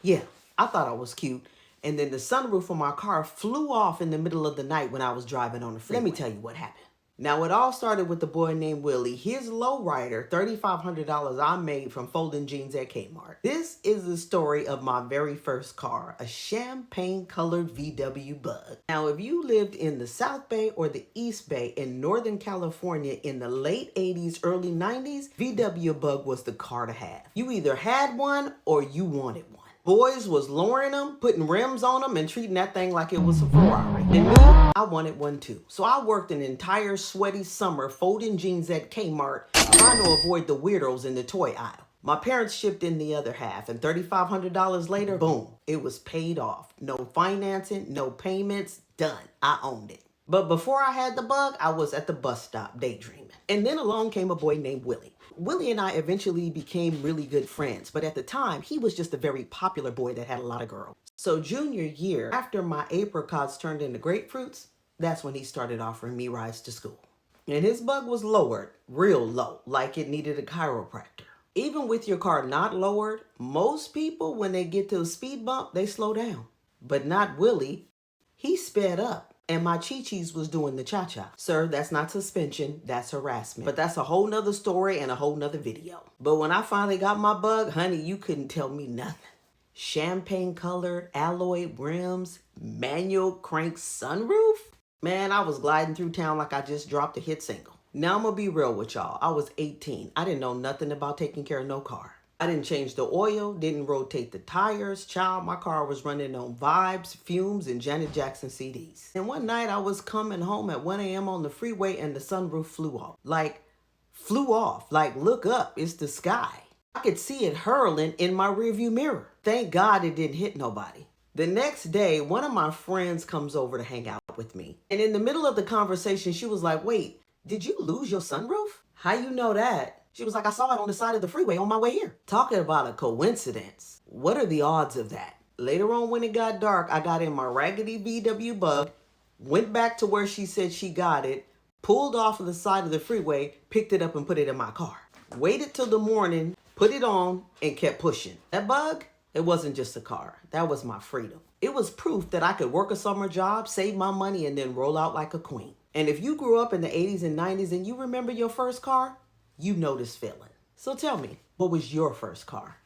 Yeah, I thought I was cute. And then the sunroof on my car flew off in the middle of the night when I was driving on the freeway. Let me tell you what happened. Now, it all started with a boy named Willie. His lowrider, $3,500 I made from folding jeans at Kmart. This is the story of my very first car, a champagne-colored VW Bug. Now, if you lived in the South Bay or the East Bay in Northern California in the late 80s, early 90s, VW Bug was the car to have. You either had one or you wanted one. Boys was lowering them, putting rims on them, and treating that thing like it was a Ferrari. And me, I wanted one too. So I worked an entire sweaty summer folding jeans at Kmart, trying to avoid the weirdos in the toy aisle. My parents shipped in the other half, and $3,500 later, boom, it was paid off. No financing, no payments, done. I owned it. But before I had the Bug, I was at the bus stop daydreaming. And then along came a boy named Willie. Willie and I eventually became really good friends, but at the time, he was just a very popular boy that had a lot of girls. So junior year, after my apricots turned into grapefruits, that's when he started offering me rides to school. And his Bug was lowered, real low, like it needed a chiropractor. Even with your car not lowered, most people, when they get to a speed bump, they slow down. But not Willie. He sped up. And my Chi-Chi's was doing the cha-cha. Sir, that's not suspension, that's harassment. But that's a whole nother story and a whole nother video. But when I finally got my Bug, honey, you couldn't tell me nothing. Champagne colored, alloy rims, manual crank sunroof? Man, I was gliding through town like I just dropped a hit single. Now I'm gonna be real with y'all. I was 18. I didn't know nothing about taking care of no car. I didn't change the oil, didn't rotate the tires. Child, my car was running on Vibes, Fumes, and Janet Jackson CDs. And one night I was coming home at 1 a.m. on the freeway and the sunroof flew off. Like, look up, it's the sky. I could see it hurling in my rearview mirror. Thank God it didn't hit nobody. The next day, one of my friends comes over to hang out with me. And in the middle of the conversation, she was like, wait, did you lose your sunroof? How you know that? She was like, I saw it on the side of the freeway on my way here. Talking about a coincidence. What are the odds of that? Later on when it got dark, I got in my raggedy VW Bug, went back to where she said she got it, pulled off of the side of the freeway, picked it up and put it in my car. Waited till the morning, put it on, and kept pushing. That Bug, it wasn't just a car. That was my freedom. It was proof that I could work a summer job, save my money, and then roll out like a queen. And if you grew up in the 80s and 90s and you remember your first car, you know this feeling. So tell me, what was your first car?